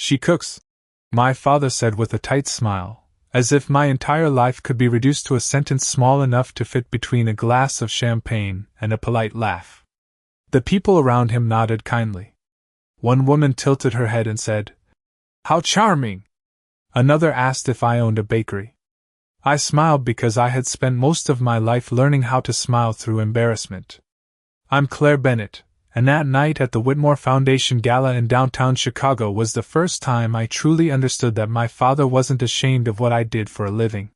She cooks, my father said with a tight smile, as if my entire life could be reduced to a sentence small enough to fit between a glass of champagne and a polite laugh. The people around him nodded kindly. One woman tilted her head and said, "How charming!" Another asked if I owned a bakery. I smiled because I had spent most of my life learning how to smile through embarrassment. I'm Claire Bennett, and that night at the Whitmore Foundation Gala in downtown Chicago was the first time I truly understood that my father wasn't ashamed of what I did for a living.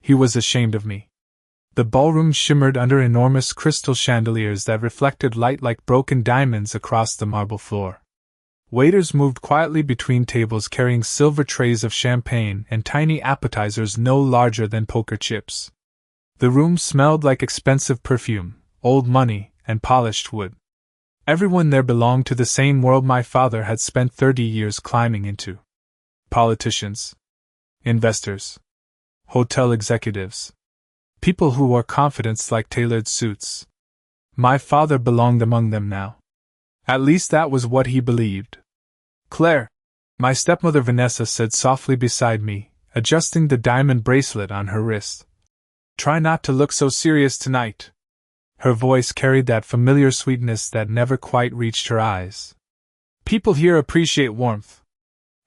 He was ashamed of me. The ballroom shimmered under enormous crystal chandeliers that reflected light like broken diamonds across the marble floor. Waiters moved quietly between tables carrying silver trays of champagne and tiny appetizers no larger than poker chips. The room smelled like expensive perfume, old money, and polished wood. Everyone there belonged to the same world my father had spent 30 years climbing into. Politicians, investors, hotel executives, people who wore confidence like tailored suits. My father belonged among them now. At least that was what he believed. "Claire," my stepmother Vanessa said softly beside me, adjusting the diamond bracelet on her wrist. "Try not to look so serious tonight." Her voice carried that familiar sweetness that never quite reached her eyes. "People here appreciate warmth."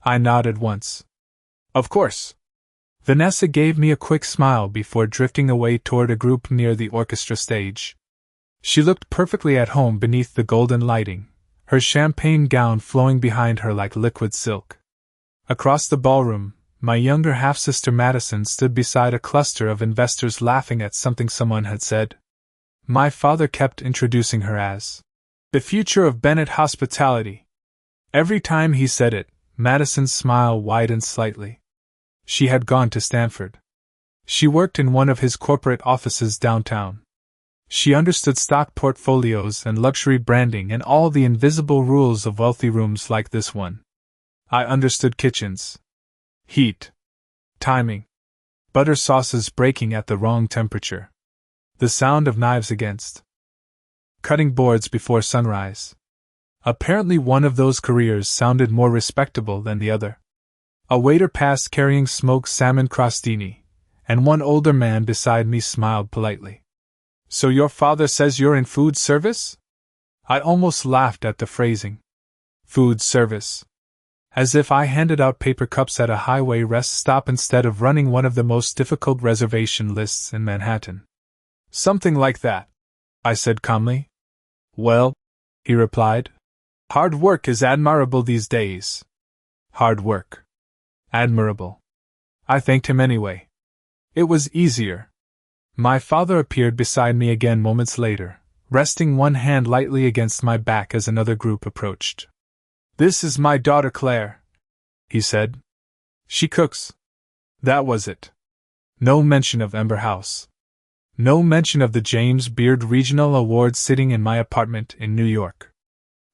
I nodded once. "Of course." Vanessa gave me a quick smile before drifting away toward a group near the orchestra stage. She looked perfectly at home beneath the golden lighting, her champagne gown flowing behind her like liquid silk. Across the ballroom, my younger half-sister Madison stood beside a cluster of investors laughing at something someone had said. My father kept introducing her as the future of Bennett hospitality. Every time he said it, Madison's smile widened slightly. She had gone to Stanford. She worked in one of his corporate offices downtown. She understood stock portfolios and luxury branding and all the invisible rules of wealthy rooms like this one. I understood kitchens, heat, timing, butter sauces breaking at the wrong temperature, the sound of knives against cutting boards before sunrise. Apparently one of those careers sounded more respectable than the other. A waiter passed carrying smoked salmon crostini, and one older man beside me smiled politely. "So your father says you're in food service?" I almost laughed at the phrasing. Food service. As if I handed out paper cups at a highway rest stop instead of running one of the most difficult reservation lists in Manhattan. "Something like that," I said calmly. "Well," he replied, "hard work is admirable these days." Hard work. Admirable. I thanked him anyway. It was easier. My father appeared beside me again moments later, resting one hand lightly against my back as another group approached. "This is my daughter Claire," he said. "She cooks." That was it. No mention of Ember House. No mention of the James Beard Regional Award sitting in my apartment in New York.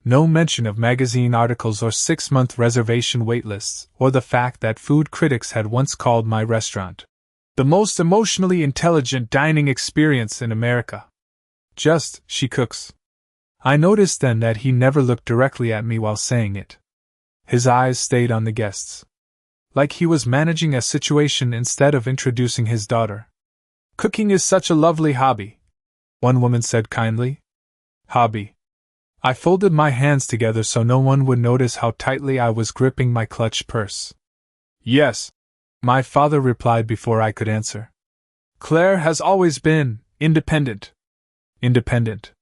No mention of magazine articles or 6-month reservation waitlists, or the fact that food critics had once called my restaurant the most emotionally intelligent dining experience in America. Just, "She cooks." I noticed then that he never looked directly at me while saying it. His eyes stayed on the guests. Like he was managing a situation instead of introducing his daughter. "Cooking is such a lovely hobby," one woman said kindly. Hobby. I folded my hands together so no one would notice how tightly I was gripping my clutched purse. "Yes," my father replied before I could answer. "Claire has always been independent." Independent.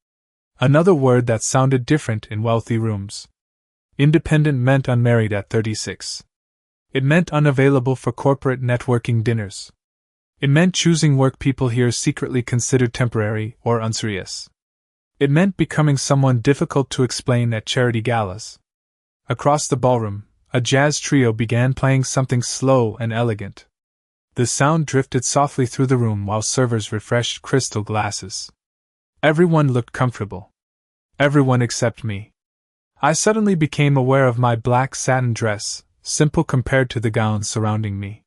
Another word that sounded different in wealthy rooms. Independent meant unmarried at 36. It meant unavailable for corporate networking dinners. It meant choosing work people here secretly considered temporary or unserious. It meant becoming someone difficult to explain at charity galas. Across the ballroom, a jazz trio began playing something slow and elegant. The sound drifted softly through the room while servers refreshed crystal glasses. Everyone looked comfortable. Everyone except me. I suddenly became aware of my black satin dress, simple compared to the gowns surrounding me.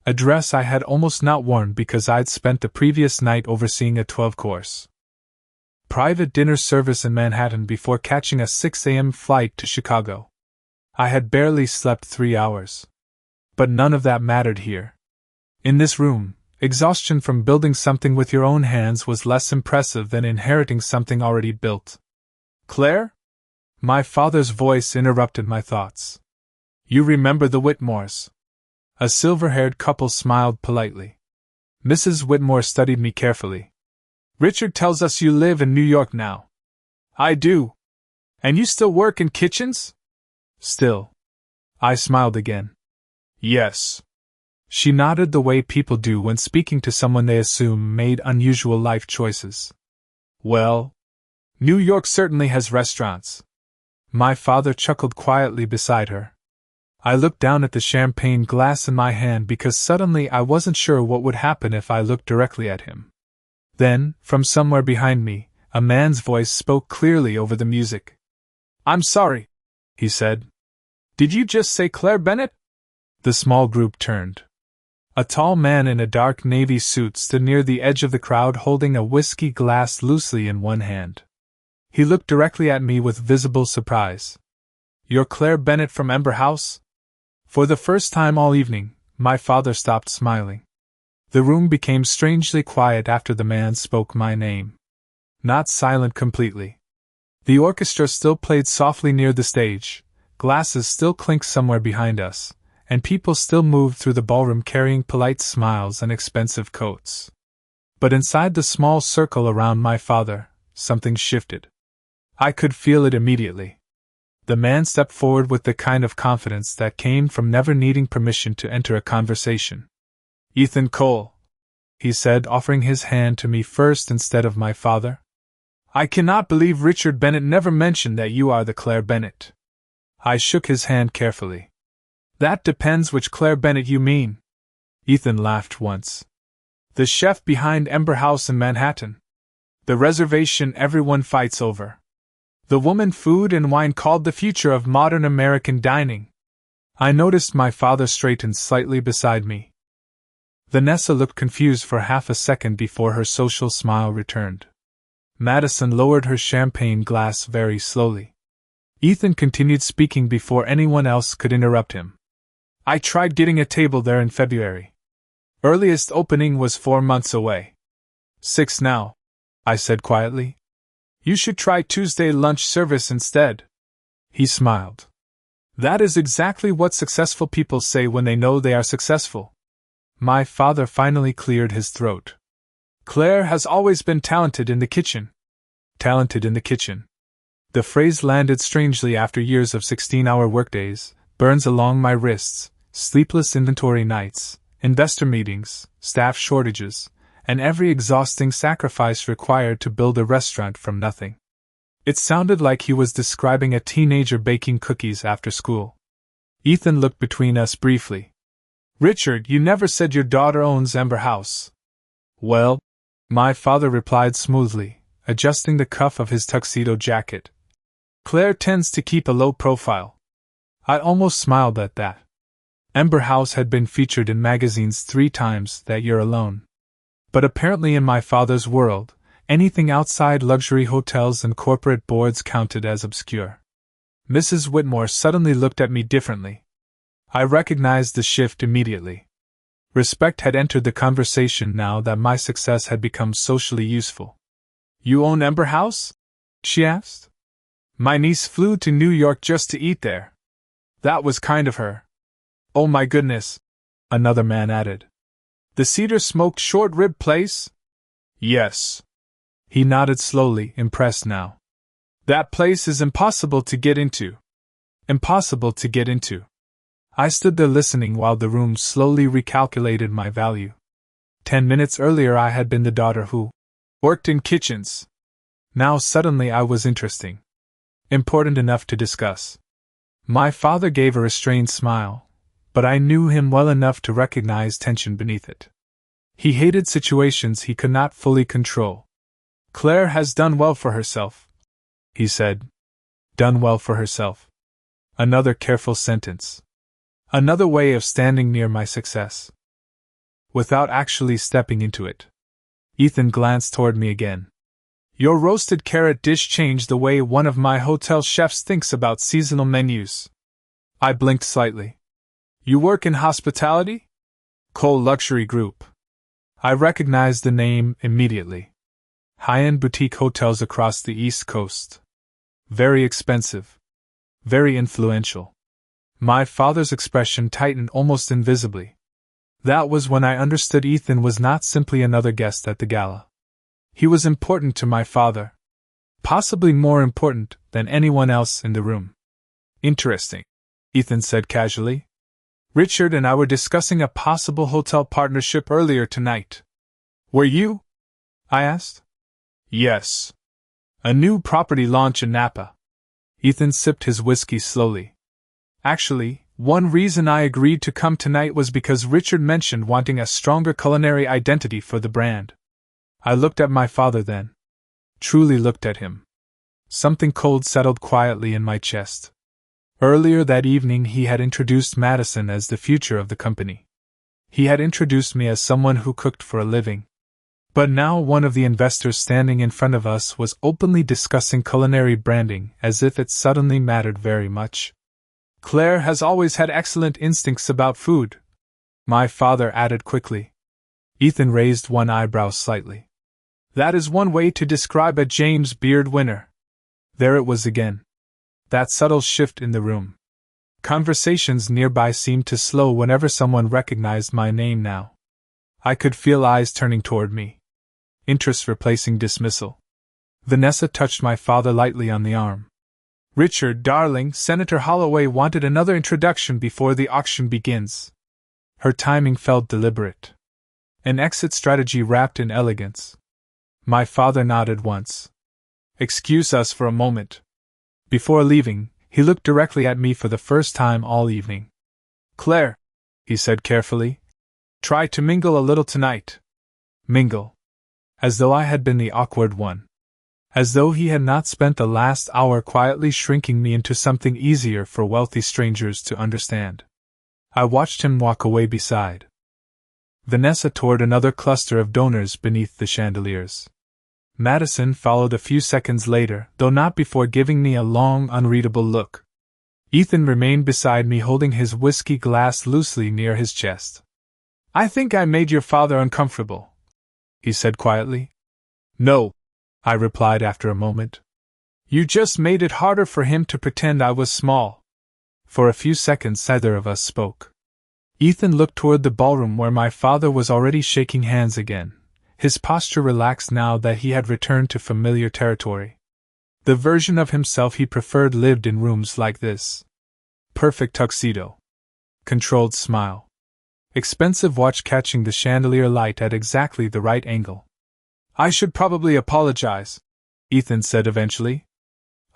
A dress I had almost not worn because I'd spent the previous night overseeing a 12-course private dinner service in Manhattan before catching a 6 a.m. flight to Chicago. I had barely slept 3 hours. But none of that mattered here. In this room, exhaustion from building something with your own hands was less impressive than inheriting something already built. Claire? My father's voice interrupted my thoughts. You remember the Whitmores? A silver-haired couple smiled politely. Mrs. Whitmore studied me carefully. Richard tells us you live in New York now. I do. And you still work in kitchens? Still. I smiled again. Yes. She nodded the way people do when speaking to someone they assume made unusual life choices. Well, New York certainly has restaurants. My father chuckled quietly beside her. I looked down at the champagne glass in my hand because suddenly I wasn't sure what would happen if I looked directly at him. Then, from somewhere behind me, a man's voice spoke clearly over the music. I'm sorry, he said. Did you just say Claire Bennett? The small group turned. A tall man in a dark navy suit stood near the edge of the crowd holding a whiskey glass loosely in one hand. He looked directly at me with visible surprise. You're Claire Bennett from Ember House? For the first time all evening, my father stopped smiling. The room became strangely quiet after the man spoke my name. Not silent completely. The orchestra still played softly near the stage, glasses still clinked somewhere behind us, and people still moved through the ballroom carrying polite smiles and expensive coats. But inside the small circle around my father, something shifted. I could feel it immediately. The man stepped forward with the kind of confidence that came from never needing permission to enter a conversation. Ethan Cole, he said, offering his hand to me first instead of my father. I cannot believe Richard Bennett never mentioned that you are the Claire Bennett. I shook his hand carefully. That depends which Claire Bennett you mean. Ethan laughed once. The chef behind Ember House in Manhattan. The reservation everyone fights over. The woman food and wine called the future of modern American dining. I noticed my father straightened slightly beside me. Vanessa looked confused for half a second before her social smile returned. Madison lowered her champagne glass very slowly. Ethan continued speaking before anyone else could interrupt him. I tried getting a table there in February. Earliest opening was 4 months away. 6 now, I said quietly. You should try Tuesday lunch service instead. He smiled. That is exactly what successful people say when they know they are successful. My father finally cleared his throat. Claire has always been talented in the kitchen. Talented in the kitchen. The phrase landed strangely after years of 16-hour workdays, burns along my wrists, sleepless inventory nights, investor meetings, staff shortages, and every exhausting sacrifice required to build a restaurant from nothing. It sounded like he was describing a teenager baking cookies after school. Ethan looked between us briefly. Richard, you never said your daughter owns Ember House. Well, my father replied smoothly, adjusting the cuff of his tuxedo jacket. Claire tends to keep a low profile. I almost smiled at that. Ember House had been featured in magazines 3 times that year alone. But apparently in my father's world, anything outside luxury hotels and corporate boards counted as obscure. Mrs. Whitmore suddenly looked at me differently. I recognized the shift immediately. Respect had entered the conversation now that my success had become socially useful. You own Ember House? She asked. My niece flew to New York just to eat there. That was kind of her. Oh my goodness, another man added. The cedar smoked short rib place? Yes. He nodded slowly, impressed now. That place is impossible to get into. Impossible to get into. I stood there listening while the room slowly recalculated my value. 10 minutes earlier I had been the daughter who worked in kitchens. Now suddenly I was interesting. Important enough to discuss. My father gave a restrained smile, but I knew him well enough to recognize tension beneath it. He hated situations he could not fully control. Claire has done well for herself, he said. Done well for herself. Another careful sentence. Another way of standing near my success. Without actually stepping into it. Ethan glanced toward me again. Your roasted carrot dish changed the way one of my hotel chefs thinks about seasonal menus. I blinked slightly. You work in hospitality? Cole Luxury Group. I recognized the name immediately. High-end boutique hotels across the East Coast. Very expensive. Very influential. My father's expression tightened almost invisibly. That was when I understood Ethan was not simply another guest at the gala. He was important to my father. Possibly more important than anyone else in the room. Interesting, Ethan said casually. Richard and I were discussing a possible hotel partnership earlier tonight. Were you? I asked. Yes. A new property launch in Napa. Ethan sipped his whiskey slowly. Actually, one reason I agreed to come tonight was because Richard mentioned wanting a stronger culinary identity for the brand. I looked at my father then. Truly looked at him. Something cold settled quietly in my chest. Earlier that evening he had introduced Madison as the future of the company. He had introduced me as someone who cooked for a living. But now one of the investors standing in front of us was openly discussing culinary branding as if it suddenly mattered very much. Claire has always had excellent instincts about food, my father added quickly. Ethan raised one eyebrow slightly. That is one way to describe a James Beard winner. There it was again. That subtle shift in the room. Conversations nearby seemed to slow whenever someone recognized my name now. I could feel eyes turning toward me. Interest replacing dismissal. Vanessa touched my father lightly on the arm. Richard, darling, Senator Holloway wanted another introduction before the auction begins. Her timing felt deliberate. An exit strategy wrapped in elegance. My father nodded once. Excuse us for a moment. Before leaving, he looked directly at me for the first time all evening. Claire, he said carefully, try to mingle a little tonight. Mingle. As though I had been the awkward one. As though he had not spent the last hour quietly shrinking me into something easier for wealthy strangers to understand. I watched him walk away beside Vanessa toward another cluster of donors beneath the chandeliers. Madison followed a few seconds later, though not before giving me a long, unreadable look. Ethan remained beside me holding his whiskey glass loosely near his chest. I think I made your father uncomfortable, he said quietly. No, I replied after a moment. You just made it harder for him to pretend I was small. For a few seconds neither of us spoke. Ethan looked toward the ballroom where my father was already shaking hands again, his posture relaxed now that he had returned to familiar territory. The version of himself he preferred lived in rooms like this. Perfect tuxedo. Controlled smile. Expensive watch catching the chandelier light at exactly the right angle. I should probably apologize, Ethan said eventually.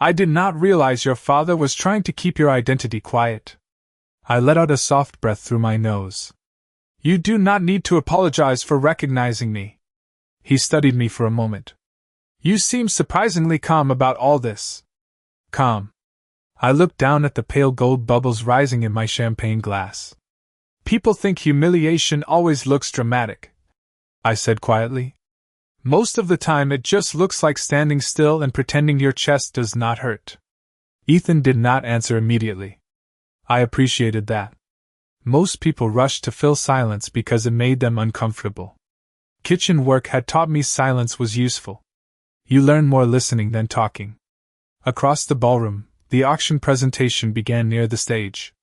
I did not realize your father was trying to keep your identity quiet. I let out a soft breath through my nose. You do not need to apologize for recognizing me. He studied me for a moment. You seem surprisingly calm about all this. Calm. I looked down at the pale gold bubbles rising in my champagne glass. People think humiliation always looks dramatic, I said quietly. Most of the time it just looks like standing still and pretending your chest does not hurt. Ethan did not answer immediately. I appreciated that. Most people rushed to fill silence because it made them uncomfortable. Kitchen work had taught me silence was useful. You learn more listening than talking. Across the ballroom, the auction presentation began near the stage.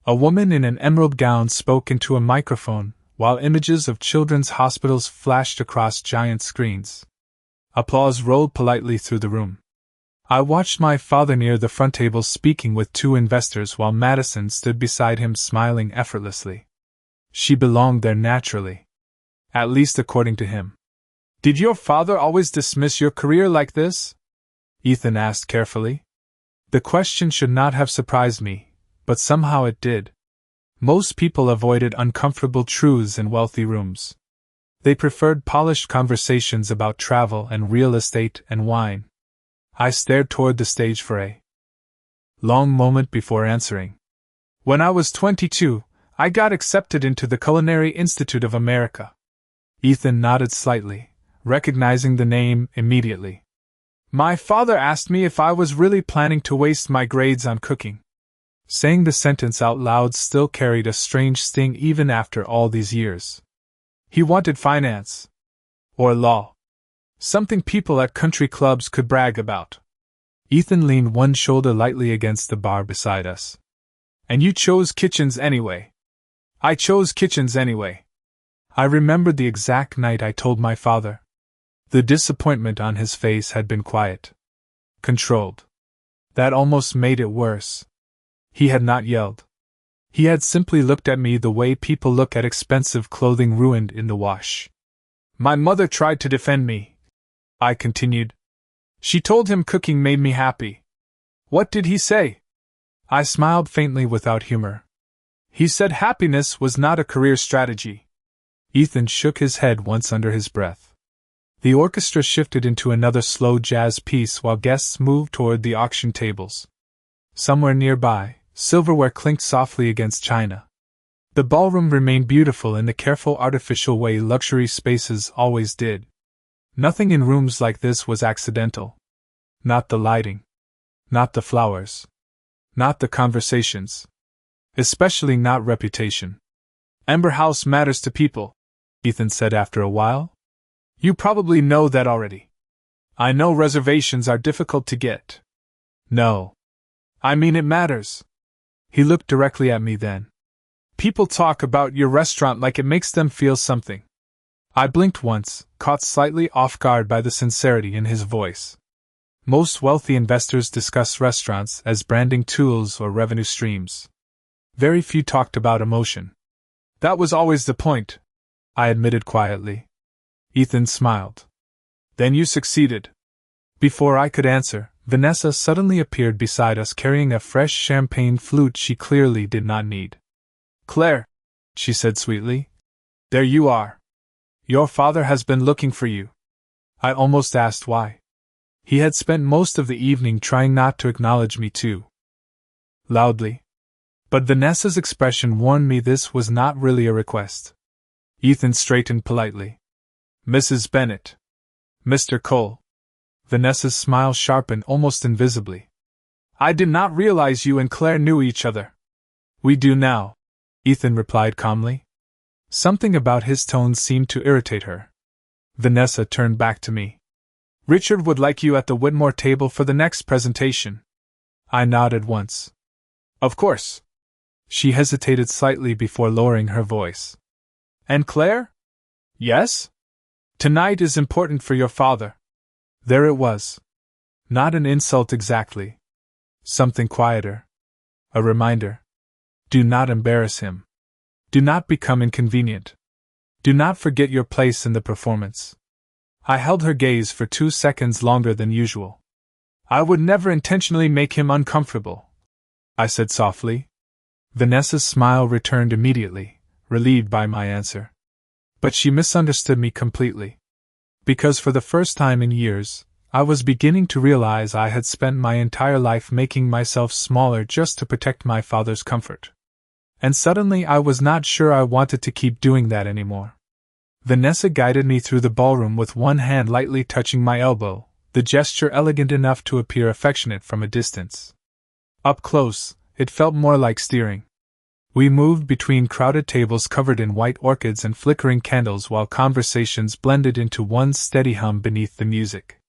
A woman in an emerald gown spoke into a microphone, while images of children's hospitals flashed across giant screens. Applause rolled politely through the room. I watched my father near the front table speaking with two investors while Madison stood beside him smiling effortlessly. She belonged there naturally. At least according to him. Did your father always dismiss your career like this? Ethan asked carefully. The question should not have surprised me, but somehow it did. Most people avoided uncomfortable truths in wealthy rooms. They preferred polished conversations about travel and real estate and wine. I stared toward the stage for a long moment before answering. When I was 22, I got accepted into the Culinary Institute of America. Ethan nodded slightly, recognizing the name immediately. My father asked me if I was really planning to waste my grades on cooking. Saying the sentence out loud still carried a strange sting even after all these years. He wanted finance. Or law. Something people at country clubs could brag about. Ethan leaned one shoulder lightly against the bar beside us. And you chose kitchens anyway. I chose kitchens anyway. I remembered the exact night I told my father. The disappointment on his face had been quiet. Controlled. That almost made it worse. He had not yelled. He had simply looked at me the way people look at expensive clothing ruined in the wash. My mother tried to defend me, I continued. She told him cooking made me happy. What did he say? I smiled faintly without humor. He said happiness was not a career strategy. Ethan shook his head once under his breath. The orchestra shifted into another slow jazz piece while guests moved toward the auction tables. Somewhere nearby, silverware clinked softly against china. The ballroom remained beautiful in the careful artificial way luxury spaces always did. Nothing in rooms like this was accidental. Not the lighting. Not the flowers. Not the conversations. Especially not reputation. Amber House matters to people, Ethan said after a while. You probably know that already. I know reservations are difficult to get. No. I mean it matters. He looked directly at me then. People talk about your restaurant like it makes them feel something. I blinked once, caught slightly off guard by the sincerity in his voice. Most wealthy investors discuss restaurants as branding tools or revenue streams. Very few talked about emotion. That was always the point, I admitted quietly. Ethan smiled. Then you succeeded. Before I could answer, Vanessa suddenly appeared beside us carrying a fresh champagne flute she clearly did not need. Claire, she said sweetly. There you are. Your father has been looking for you. I almost asked why. He had spent most of the evening trying not to acknowledge me too loudly. But Vanessa's expression warned me this was not really a request. Ethan straightened politely. Mrs. Bennet. Mr. Cole. Vanessa's smile sharpened almost invisibly. I did not realize you and Claire knew each other. We do now, Ethan replied calmly. Something about his tone seemed to irritate her. Vanessa turned back to me. Richard would like you at the Whitmore table for the next presentation. I nodded once. Of course. She hesitated slightly before lowering her voice. And Claire? Yes? Tonight is important for your father. There it was. Not an insult exactly. Something quieter. A reminder. Do not embarrass him. Do not become inconvenient. Do not forget your place in the performance. I held her gaze for 2 seconds longer than usual. I would never intentionally make him uncomfortable, I said softly. Vanessa's smile returned immediately, relieved by my answer. But she misunderstood me completely. Because for the first time in years, I was beginning to realize I had spent my entire life making myself smaller just to protect my father's comfort. And suddenly I was not sure I wanted to keep doing that anymore. Vanessa guided me through the ballroom with one hand lightly touching my elbow, the gesture elegant enough to appear affectionate from a distance. Up close, it felt more like steering. We moved between crowded tables covered in white orchids and flickering candles while conversations blended into one steady hum beneath the music.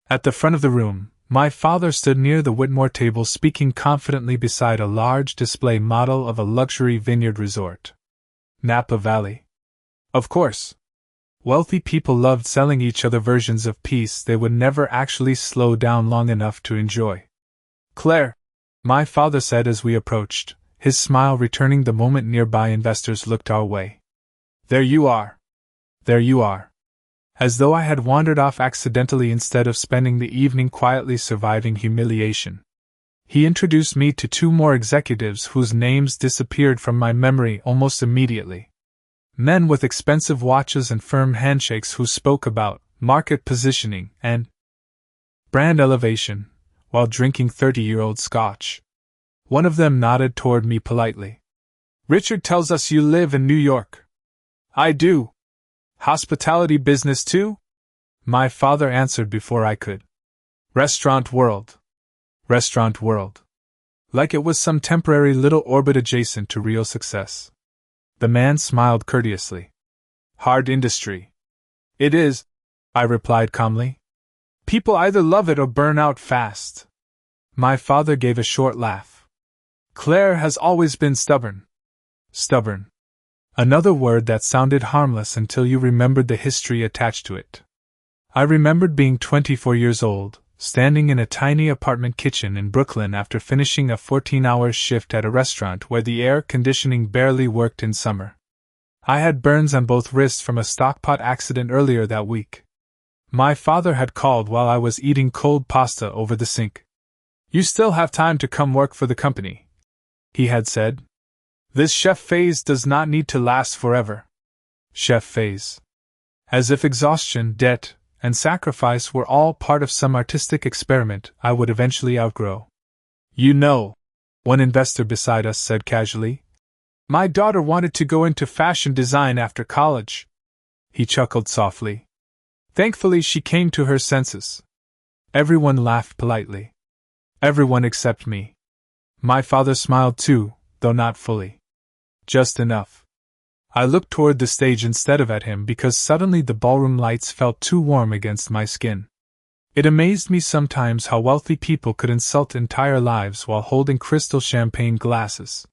At the front of the room, my father stood near the Whitmore table speaking confidently beside a large display model of a luxury vineyard resort. Napa Valley. Of course. Wealthy people loved selling each other versions of peace they would never actually slow down long enough to enjoy. Claire, my father said as we approached, his smile returning the moment nearby investors looked our way. There you are. There you are. As though I had wandered off accidentally instead of spending the evening quietly surviving humiliation. He introduced me to 2 more executives whose names disappeared from my memory almost immediately. Men with expensive watches and firm handshakes who spoke about market positioning and brand elevation while drinking 30-year-old scotch. One of them nodded toward me politely. Richard tells us you live in New York. I do. Hospitality business too? My father answered before I could. Restaurant world. Restaurant world. like it was some temporary little orbit adjacent to real success. The man smiled courteously. Hard industry. It is, I replied calmly. People either love it or burn out fast. My father gave a short laugh. Claire has always been stubborn. Stubborn. Another word that sounded harmless until you remembered the history attached to it. I remembered being 24 years old, standing in a tiny apartment kitchen in Brooklyn after finishing a 14-hour shift at a restaurant where the air conditioning barely worked in summer. I had burns on both wrists from a stockpot accident earlier that week. My father had called while I was eating cold pasta over the sink. You still have time to come work for the company, he had said. This chef phase does not need to last forever. Chef phase. As if exhaustion, debt, and sacrifice were all part of some artistic experiment I would eventually outgrow. You know, one investor beside us said casually, my daughter wanted to go into fashion design after college. He chuckled softly. Thankfully, she came to her senses. Everyone laughed politely. Everyone except me. My father smiled too, though not fully. Just enough. I looked toward the stage instead of at him because suddenly the ballroom lights felt too warm against my skin. It amazed me sometimes how wealthy people could insult entire lives while holding crystal champagne glasses.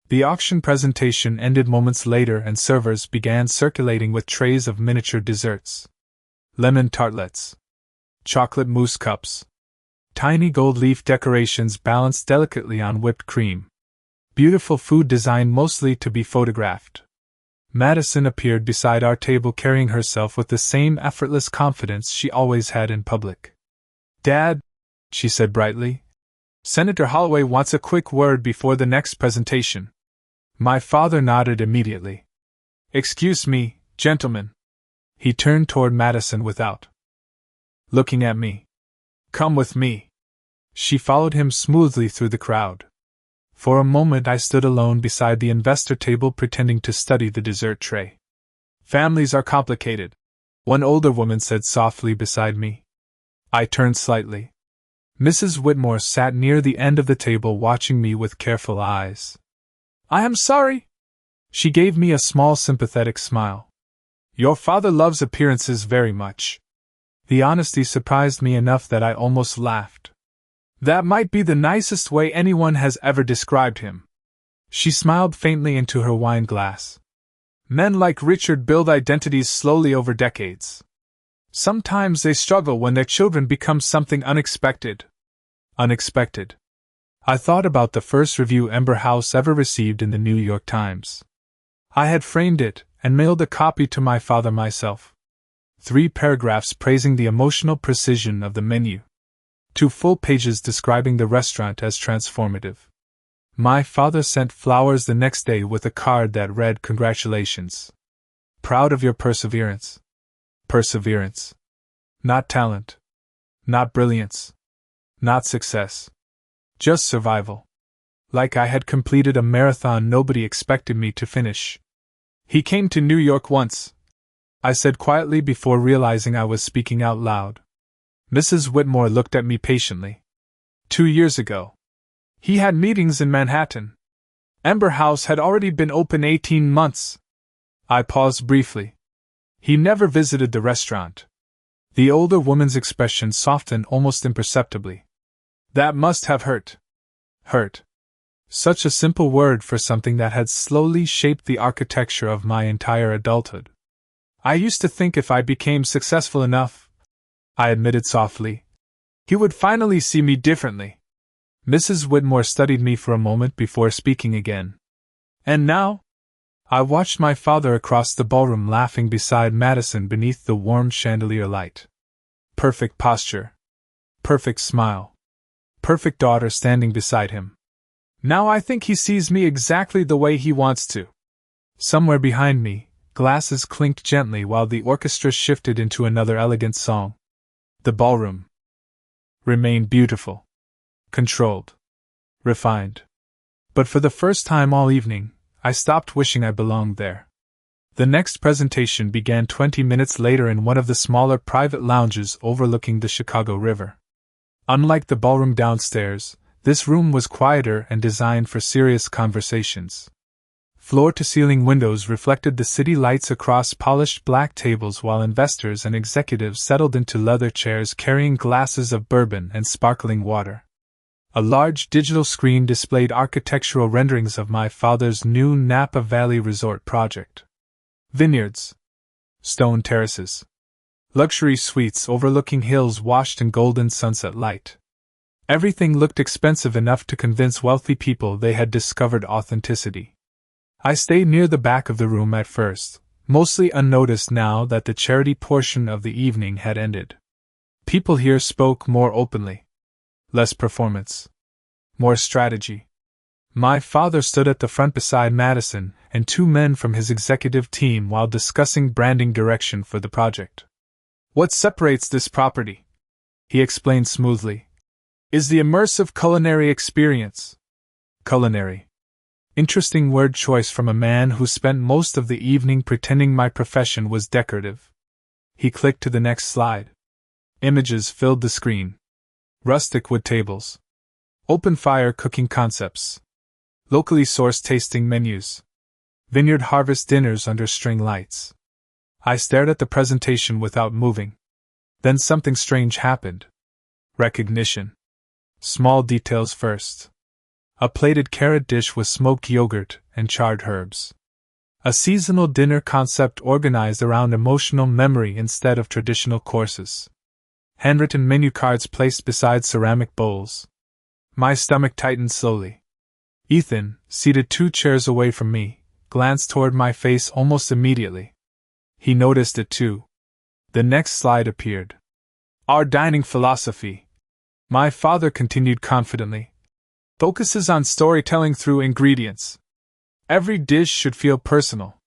The auction presentation ended moments later and servers began circulating with trays of miniature desserts. Lemon tartlets. Chocolate mousse cups. Tiny gold leaf decorations balanced delicately on whipped cream. Beautiful food designed mostly to be photographed. Madison appeared beside our table carrying herself with the same effortless confidence she always had in public. Dad, she said brightly, Senator Holloway wants a quick word before the next presentation. My father nodded immediately. Excuse me, gentlemen. He turned toward Madison without looking at me. Come with me. She followed him smoothly through the crowd. For a moment I stood alone beside the investor table pretending to study the dessert tray. Families are complicated, one older woman said softly beside me. I turned slightly. Mrs. Whitmore sat near the end of the table watching me with careful eyes. I am sorry. She gave me a small sympathetic smile. Your father loves appearances very much. The honesty surprised me enough that I almost laughed. That might be the nicest way anyone has ever described him. She smiled faintly into her wine glass. Men like Richard build identities slowly over decades. Sometimes they struggle when their children become something unexpected. Unexpected. I thought about the first review Ember House ever received in the New York Times. I had framed it and mailed a copy to my father myself. 3 paragraphs praising the emotional precision of the menu. 2 full pages describing the restaurant as transformative. My father sent flowers the next day with a card that read, "Congratulations. Proud of your perseverance." Perseverance. Not talent. Not brilliance. Not success. Just survival. Like I had completed a marathon nobody expected me to finish. He came to New York once, I said quietly before realizing I was speaking out loud. Mrs. Whitmore looked at me patiently. 2 years ago. He had meetings in Manhattan. Ember House had already been open 18 months. I paused briefly. He never visited the restaurant. The older woman's expression softened almost imperceptibly. That must have hurt. Hurt. Such a simple word for something that had slowly shaped the architecture of my entire adulthood. I used to think if I became successful enough, I admitted softly, he would finally see me differently. Mrs. Whitmore studied me for a moment before speaking again. And now? I watched my father across the ballroom laughing beside Madison beneath the warm chandelier light. Perfect posture. Perfect smile. Perfect daughter standing beside him. Now I think he sees me exactly the way he wants to. Somewhere behind me, glasses clinked gently while the orchestra shifted into another elegant song. The ballroom remained beautiful, controlled, refined. But for the first time all evening, I stopped wishing I belonged there. The next presentation began 20 minutes later in one of the smaller private lounges overlooking the Chicago River. Unlike the ballroom downstairs, This room was quieter and designed for serious conversations. Floor-to-ceiling windows reflected the city lights across polished black tables while investors and executives settled into leather chairs carrying glasses of bourbon and sparkling water. A large digital screen displayed architectural renderings of my father's new Napa Valley resort project. Vineyards, stone terraces, luxury suites overlooking hills washed in golden sunset light. Everything looked expensive enough to convince wealthy people they had discovered authenticity. I stayed near the back of the room at first, mostly unnoticed now that the charity portion of the evening had ended. People here spoke more openly. Less performance. More strategy. My father stood at the front beside Madison and two men from his executive team while discussing branding direction for the project. What separates this property, he explained smoothly, is the immersive culinary experience. Culinary. Interesting word choice from a man who spent most of the evening pretending my profession was decorative. He clicked to the next slide. Images filled the screen. Rustic wood tables. Open fire cooking concepts. Locally sourced tasting menus. Vineyard harvest dinners under string lights. I stared at the presentation without moving. Then something strange happened. Recognition. Small details first. A plated carrot dish with smoked yogurt and charred herbs. A seasonal dinner concept organized around emotional memory instead of traditional courses. Handwritten menu cards placed beside ceramic bowls. My stomach tightened slowly. Ethan, seated 2 chairs away from me, glanced toward my face almost immediately. He noticed it too. The next slide appeared. Our dining philosophy, my father continued confidently, focuses on storytelling through ingredients. Every dish should feel personal,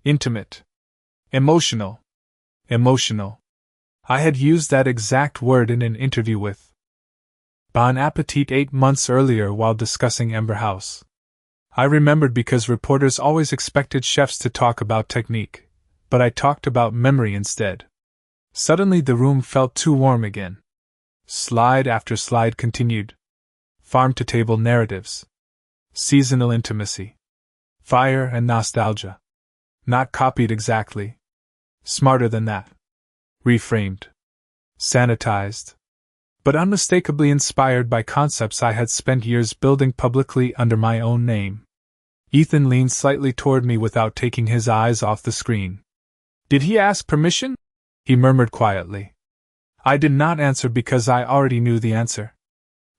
intimate, emotional. Emotional. I had used that exact word in an interview with Bon Appetit 8 months earlier while discussing Ember House. I remembered because reporters always expected chefs to talk about technique, but I talked about memory instead. Suddenly the room felt too warm again. Slide after slide continued. Farm-to-table narratives. Seasonal intimacy. Fire and nostalgia. Not copied exactly. Smarter than that. Reframed. Sanitized. But unmistakably inspired by concepts I had spent years building publicly under my own name. Ethan leaned slightly toward me without taking his eyes off the screen. Did he ask permission? He murmured quietly. I did not answer because I already knew the answer.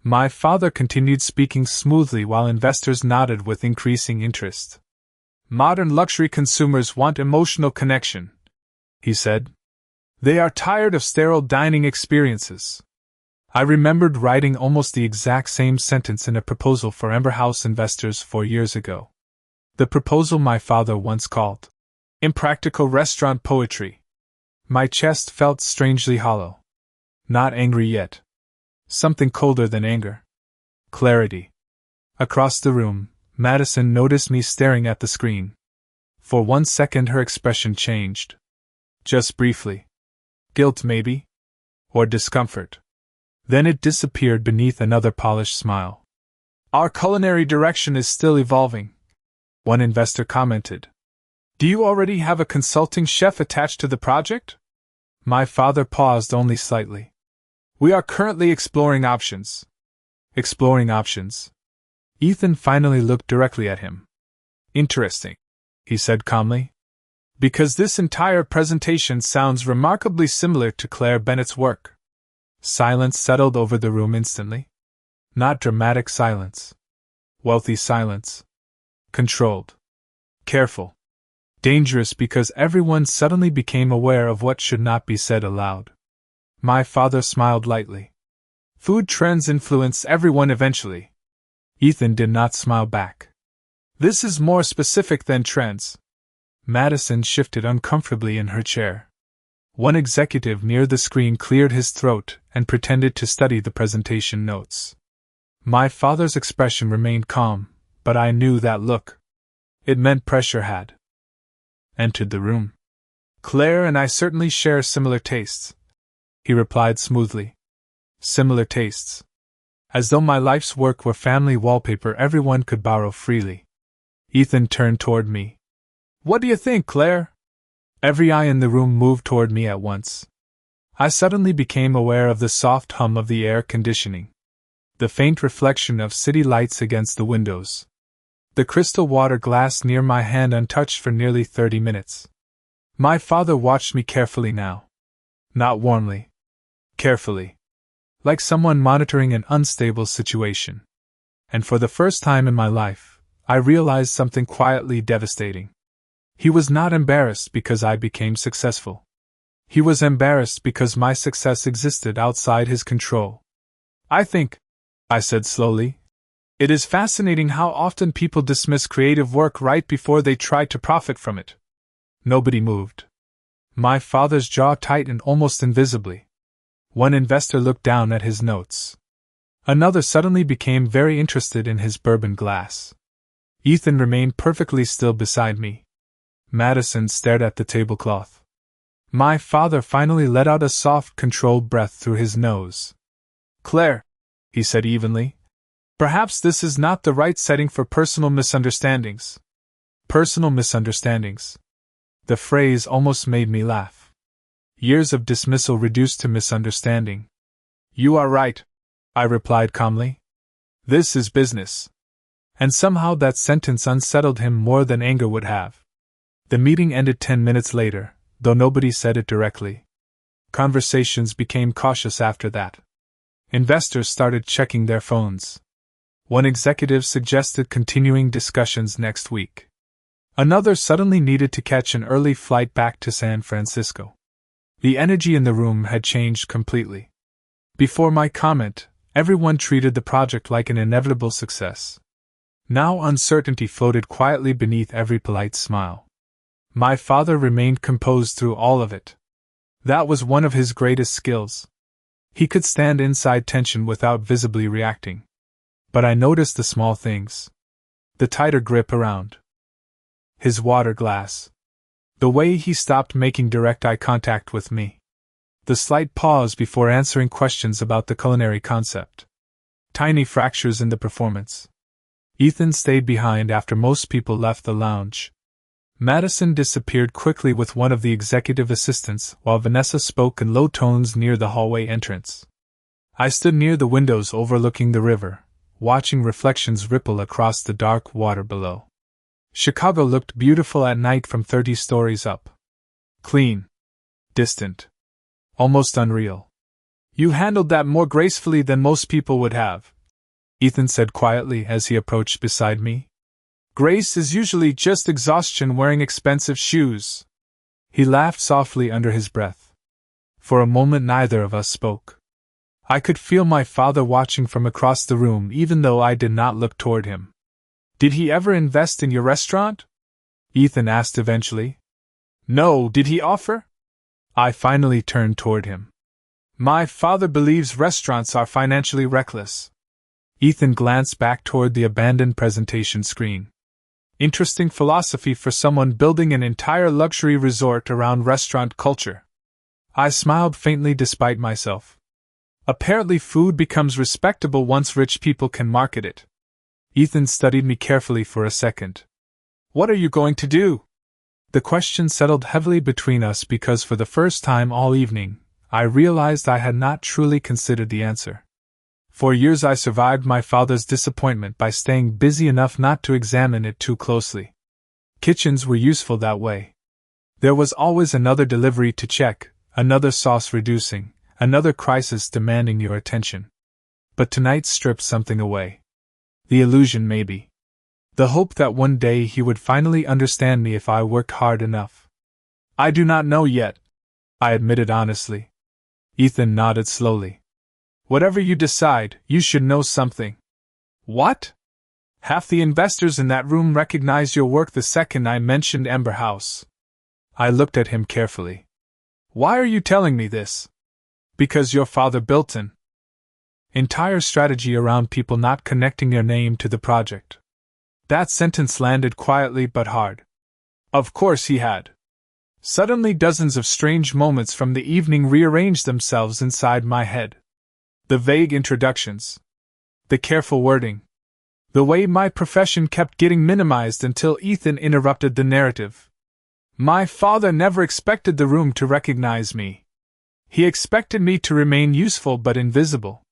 My father continued speaking smoothly while investors nodded with increasing interest. Modern luxury consumers want emotional connection, he said. They are tired of sterile dining experiences. I remembered writing almost the exact same sentence in a proposal for Ember House investors 4 years ago. The proposal my father once called impractical restaurant poetry. My chest felt strangely hollow. Not angry yet. Something colder than anger. Clarity. Across the room, Madison noticed me staring at the screen. For 1 second her expression changed. Just briefly. Guilt maybe? Or discomfort. Then it disappeared beneath another polished smile. Our culinary direction is still evolving, one investor commented. Do you already have a consulting chef attached to the project? My father paused only slightly. We are currently exploring options. Exploring options. Ethan finally looked directly at him. Interesting, he said calmly. Because this entire presentation sounds remarkably similar to Claire Bennett's work. Silence settled over the room instantly. Not dramatic silence. Wealthy silence. Controlled. Careful. Dangerous because everyone suddenly became aware of what should not be said aloud. My father smiled lightly. Food trends influence everyone eventually. Ethan did not smile back. This is more specific than trends. Madison shifted uncomfortably in her chair. One executive near the screen cleared his throat and pretended to study the presentation notes. My father's expression remained calm, but I knew that look. It meant pressure had entered the room. Claire and I certainly share similar tastes, he replied smoothly. Similar tastes. As though my life's work were family wallpaper everyone could borrow freely. Ethan turned toward me. "What do you think, Claire?" Every eye in the room moved toward me at once. I suddenly became aware of the soft hum of the air conditioning, the faint reflection of city lights against the windows, the crystal water glass near my hand untouched for nearly 30 minutes. My father watched me carefully now. Not warmly. Carefully. Like someone monitoring an unstable situation. And for the first time in my life, I realized something quietly devastating. He was not embarrassed because I became successful. He was embarrassed because my success existed outside his control. "I think," I said slowly, "it is fascinating how often people dismiss creative work right before they try to profit from it." Nobody moved. My father's jaw tightened almost invisibly. One investor looked down at his notes. Another suddenly became very interested in his bourbon glass. Ethan remained perfectly still beside me. Madison stared at the tablecloth. My father finally let out a soft, controlled breath through his nose. "Claire," he said evenly, "perhaps this is not the right setting for personal misunderstandings." Personal misunderstandings. The phrase almost made me laugh. Years of dismissal reduced to misunderstanding. "You are right," I replied calmly. "This is business." And somehow that sentence unsettled him more than anger would have. The meeting ended 10 minutes later, though nobody said it directly. Conversations became cautious after that. Investors started checking their phones. One executive suggested continuing discussions next week. Another suddenly needed to catch an early flight back to San Francisco. The energy in the room had changed completely. Before my comment, everyone treated the project like an inevitable success. Now uncertainty floated quietly beneath every polite smile. My father remained composed through all of it. That was one of his greatest skills. He could stand inside tension without visibly reacting. But I noticed the small things. The tighter grip around his water glass. The way he stopped making direct eye contact with me. The slight pause before answering questions about the culinary concept. Tiny fractures in the performance. Ethan stayed behind after most people left the lounge. Madison disappeared quickly with one of the executive assistants while Vanessa spoke in low tones near the hallway entrance. I stood near the windows overlooking the river, watching reflections ripple across the dark water below. Chicago looked beautiful at night from 30 stories up. Clean. Distant. Almost unreal. "You handled that more gracefully than most people would have," Ethan said quietly as he approached beside me. "Grace is usually just exhaustion wearing expensive shoes." He laughed softly under his breath. For a moment neither of us spoke. I could feel my father watching from across the room even though I did not look toward him. "Did he ever invest in your restaurant?" Ethan asked eventually. "No, did he offer?" I finally turned toward him. "My father believes restaurants are financially reckless." Ethan glanced back toward the abandoned presentation screen. Interesting philosophy for someone building an entire luxury resort around restaurant culture. I smiled faintly despite myself. Apparently food becomes respectable once rich people can market it. Ethan studied me carefully for a second. "What are you going to do?" The question settled heavily between us because for the first time all evening, I realized I had not truly considered the answer. For years I survived my father's disappointment by staying busy enough not to examine it too closely. Kitchens were useful that way. There was always another delivery to check, another sauce reducing, another crisis demanding your attention. But tonight stripped something away. The illusion, maybe. The hope that one day he would finally understand me if I worked hard enough. "I do not know yet," I admitted honestly. Ethan nodded slowly. "Whatever you decide, you should know something." "What?" "Half the investors in that room recognized your work the second I mentioned Ember House." I looked at him carefully. "Why are you telling me this?" "Because your father built an entire strategy around people not connecting their name to the project." That sentence landed quietly but hard. Of course he had. Suddenly dozens of strange moments from the evening rearranged themselves inside my head. The vague introductions. The careful wording. The way my profession kept getting minimized until Ethan interrupted the narrative. My father never expected the room to recognize me. He expected me to remain useful but invisible.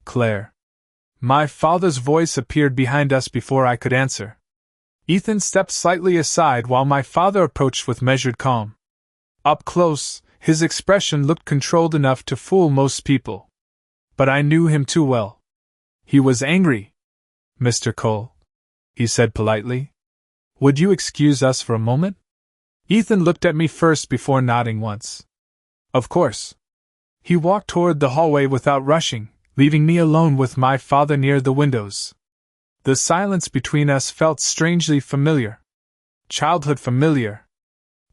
Claire. My father's voice appeared behind us before I could answer. Ethan stepped slightly aside while my father approached with measured calm. Up close, his expression looked controlled enough to fool most people. But I knew him too well. He was angry. Mr. Cole, he said politely, would you excuse us for a moment? Ethan looked at me first before nodding once. Of course. He walked toward the hallway without rushing, leaving me alone with my father near the windows. The silence between us felt strangely familiar. Childhood familiar.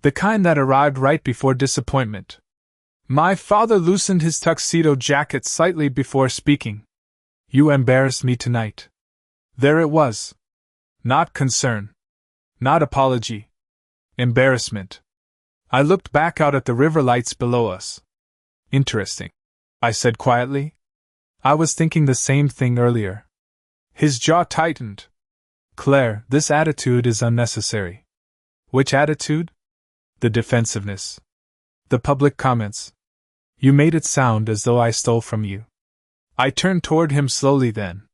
The kind that arrived right before disappointment. My father loosened his tuxedo jacket slightly before speaking. You embarrassed me tonight. There it was. Not concern. Not apology. Embarrassment. I looked back out at the river lights below us. Interesting, I said quietly. I was thinking the same thing earlier. His jaw tightened. Claire, this attitude is unnecessary. Which attitude? The defensiveness. The public comments. You made it sound as though I stole from you. I turned toward him slowly then.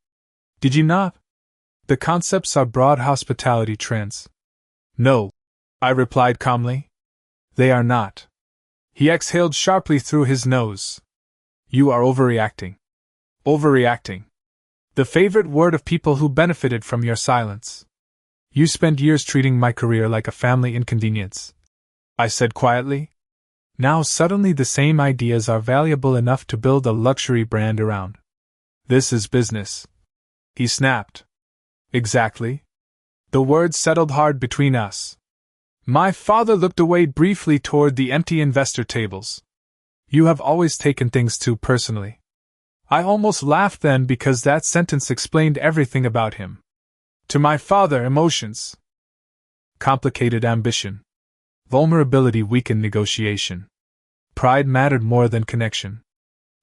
Did you not? The concepts are broad hospitality trends. No, I replied calmly. They are not. He exhaled sharply through his nose. You are overreacting. Overreacting. The favorite word of people who benefited from your silence. You spent years treating my career like a family inconvenience, I said quietly. Now suddenly the same ideas are valuable enough to build a luxury brand around. This is business. He snapped. Exactly. The words settled hard between us. My father looked away briefly toward the empty investor tables. You have always taken things too personally. I almost laughed then because that sentence explained everything about him. To my father, emotions complicated ambition. Vulnerability weakened negotiation. Pride mattered more than connection.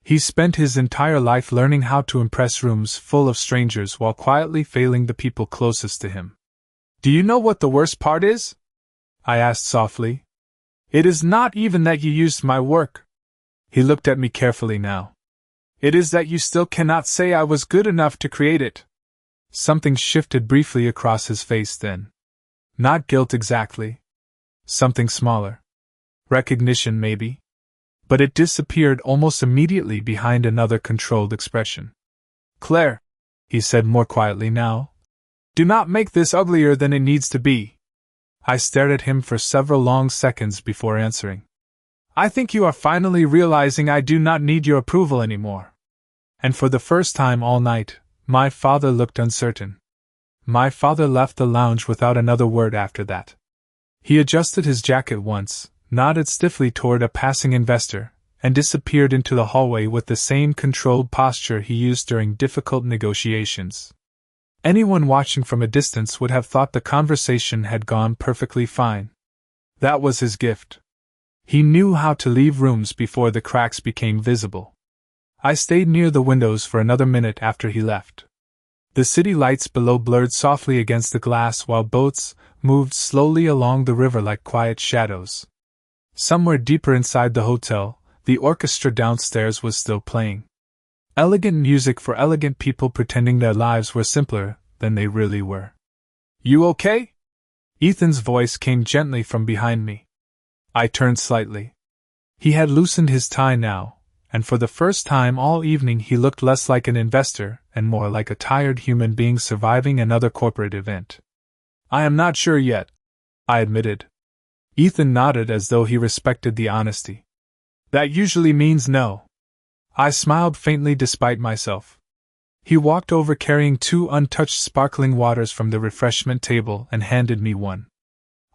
He spent his entire life learning how to impress rooms full of strangers while quietly failing the people closest to him. Do you know what the worst part is? I asked softly. It is not even that you used my work. He looked at me carefully now. It is that you still cannot say I was good enough to create it. Something shifted briefly across his face then. Not guilt exactly. Something smaller. Recognition, maybe. But it disappeared almost immediately behind another controlled expression. Claire, he said more quietly now, do not make this uglier than it needs to be. I stared at him for several long seconds before answering. I think you are finally realizing I do not need your approval anymore. And for the first time all night, my father looked uncertain. My father left the lounge without another word after that. He adjusted his jacket once, nodded stiffly toward a passing investor, and disappeared into the hallway with the same controlled posture he used during difficult negotiations. Anyone watching from a distance would have thought the conversation had gone perfectly fine. That was his gift. He knew how to leave rooms before the cracks became visible. I stayed near the windows for another minute after he left. The city lights below blurred softly against the glass while boats moved slowly along the river like quiet shadows. Somewhere deeper inside the hotel, the orchestra downstairs was still playing. Elegant music for elegant people pretending their lives were simpler than they really were. You okay? Ethan's voice came gently from behind me. I turned slightly. He had loosened his tie now, and for the first time all evening he looked less like an investor and more like a tired human being surviving another corporate event. I am not sure yet, I admitted. Ethan nodded as though he respected the honesty. That usually means no. I smiled faintly despite myself. He walked over carrying 2 untouched sparkling waters from the refreshment table and handed me one.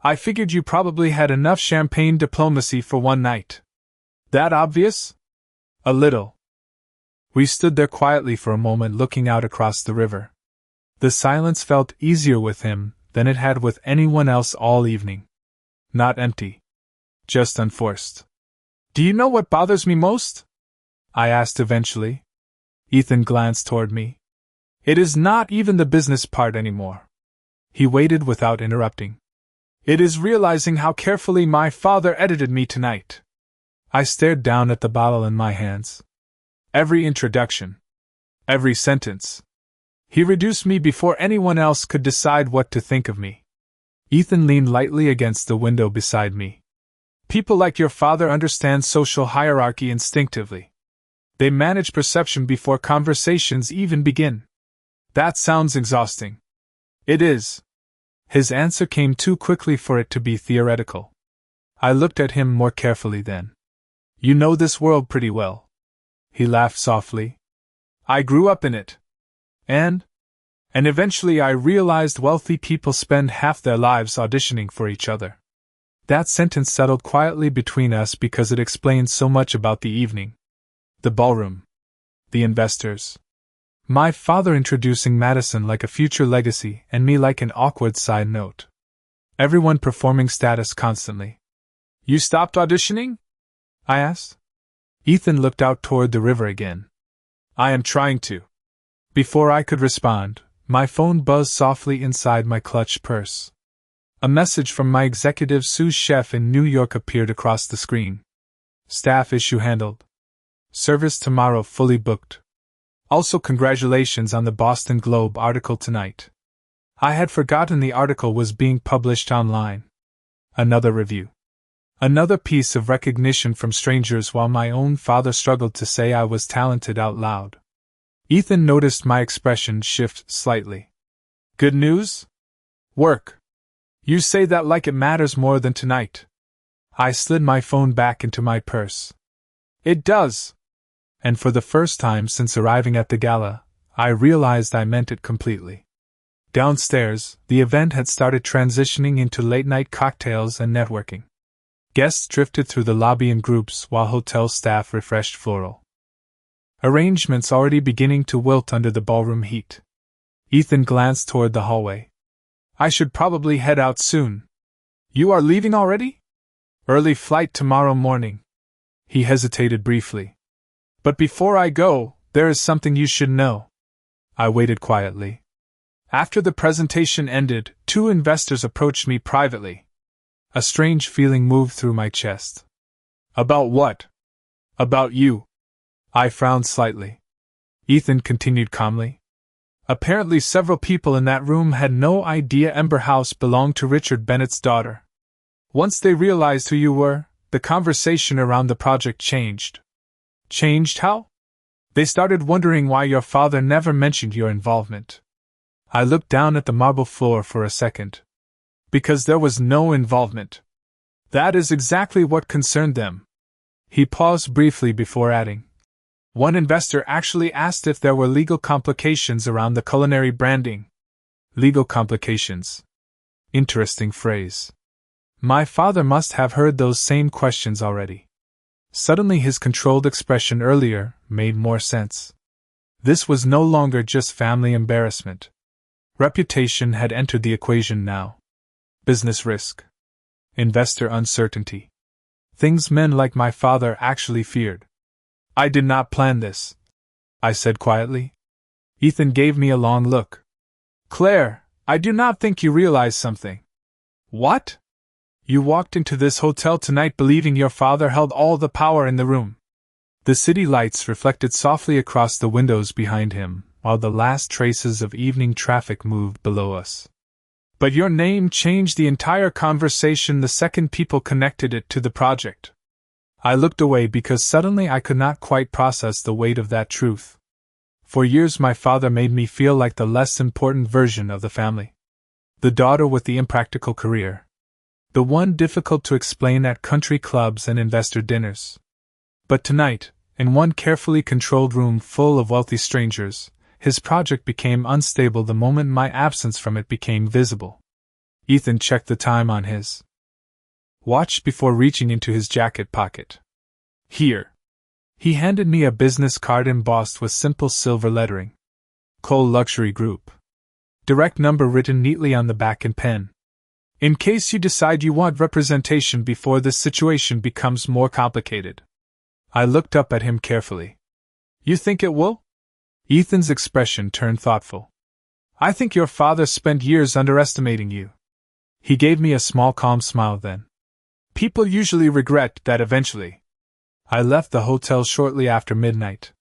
I figured you probably had enough champagne diplomacy for one night. That obvious? A little. We stood there quietly for a moment looking out across the river. The silence felt easier with him than it had with anyone else all evening. Not empty. Just unforced. Do you know what bothers me most? I asked eventually. Ethan glanced toward me. It is not even the business part anymore. He waited without interrupting. It is realizing how carefully my father edited me tonight. I stared down at the bottle in my hands. Every introduction. Every sentence. He reduced me before anyone else could decide what to think of me. Ethan leaned lightly against the window beside me. People like your father understand social hierarchy instinctively. They manage perception before conversations even begin. That sounds exhausting. It is. His answer came too quickly for it to be theoretical. I looked at him more carefully then. You know this world pretty well. He laughed softly. I grew up in it. And eventually I realized wealthy people spend half their lives auditioning for each other. That sentence settled quietly between us because it explained so much about the evening. The ballroom. The investors. My father introducing Madison like a future legacy and me like an awkward side note. Everyone performing status constantly. You stopped auditioning? I asked. Ethan looked out toward the river again. I am trying to. Before I could respond, my phone buzzed softly inside my clutched purse. A message from my executive sous chef in New York appeared across the screen. Staff issue handled. Service tomorrow fully booked. Also congratulations on the Boston Globe article tonight. I had forgotten the article was being published online. Another review. Another piece of recognition from strangers while my own father struggled to say I was talented out loud. Ethan noticed my expression shift slightly. Good news? Work. You say that like it matters more than tonight. I slid my phone back into my purse. It does. And for the first time since arriving at the gala, I realized I meant it completely. Downstairs, the event had started transitioning into late-night cocktails and networking. Guests drifted through the lobby in groups while hotel staff refreshed floral arrangements already beginning to wilt under the ballroom heat. Ethan glanced toward the hallway. I should probably head out soon. You are leaving already? Early flight tomorrow morning. He hesitated briefly. But before I go, there is something you should know. I waited quietly. After the presentation ended, 2 investors approached me privately. A strange feeling moved through my chest. About what? About you. I frowned slightly. Ethan continued calmly. Apparently several people in that room had no idea Ember House belonged to Richard Bennett's daughter. Once they realized who you were, the conversation around the project changed. Changed how? They started wondering why your father never mentioned your involvement. I looked down at the marble floor for a second. Because there was no involvement. That is exactly what concerned them. He paused briefly before adding. One investor actually asked if there were legal complications around the culinary branding. Legal complications. Interesting phrase. My father must have heard those same questions already. Suddenly his controlled expression earlier made more sense. This was no longer just family embarrassment. Reputation had entered the equation now. Business risk. Investor uncertainty. Things men like my father actually feared. I did not plan this, I said quietly. Ethan gave me a long look. Claire, I do not think you realize something. What? You walked into this hotel tonight believing your father held all the power in the room. The city lights reflected softly across the windows behind him, while the last traces of evening traffic moved below us. But your name changed the entire conversation the second people connected it to the project. I looked away because suddenly I could not quite process the weight of that truth. For years my father made me feel like the less important version of the family. The daughter with the impractical career. The one difficult to explain at country clubs and investor dinners. But tonight, in one carefully controlled room full of wealthy strangers, his project became unstable the moment my absence from it became visible. Ethan checked the time on his watch before reaching into his jacket pocket. Here. He handed me a business card embossed with simple silver lettering. Cole Luxury Group. Direct number written neatly on the back in pen. In case you decide you want representation before this situation becomes more complicated. I looked up at him carefully. You think it will? Ethan's expression turned thoughtful. I think your father spent years underestimating you. He gave me a small calm smile then. People usually regret that eventually. I left the hotel shortly after midnight.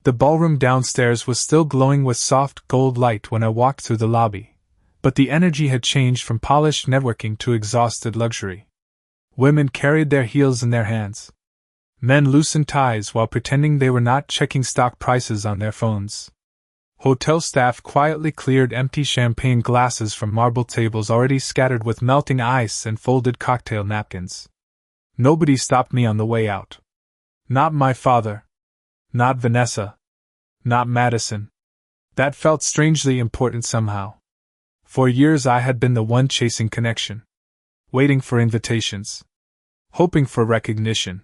The ballroom downstairs was still glowing with soft gold light when I walked through the lobby, but the energy had changed from polished networking to exhausted luxury. Women carried their heels in their hands. Men loosened ties while pretending they were not checking stock prices on their phones. Hotel staff quietly cleared empty champagne glasses from marble tables already scattered with melting ice and folded cocktail napkins. Nobody stopped me on the way out. Not my father. Not Vanessa. Not Madison. That felt strangely important somehow. For years I had been the one chasing connection. Waiting for invitations. Hoping for recognition.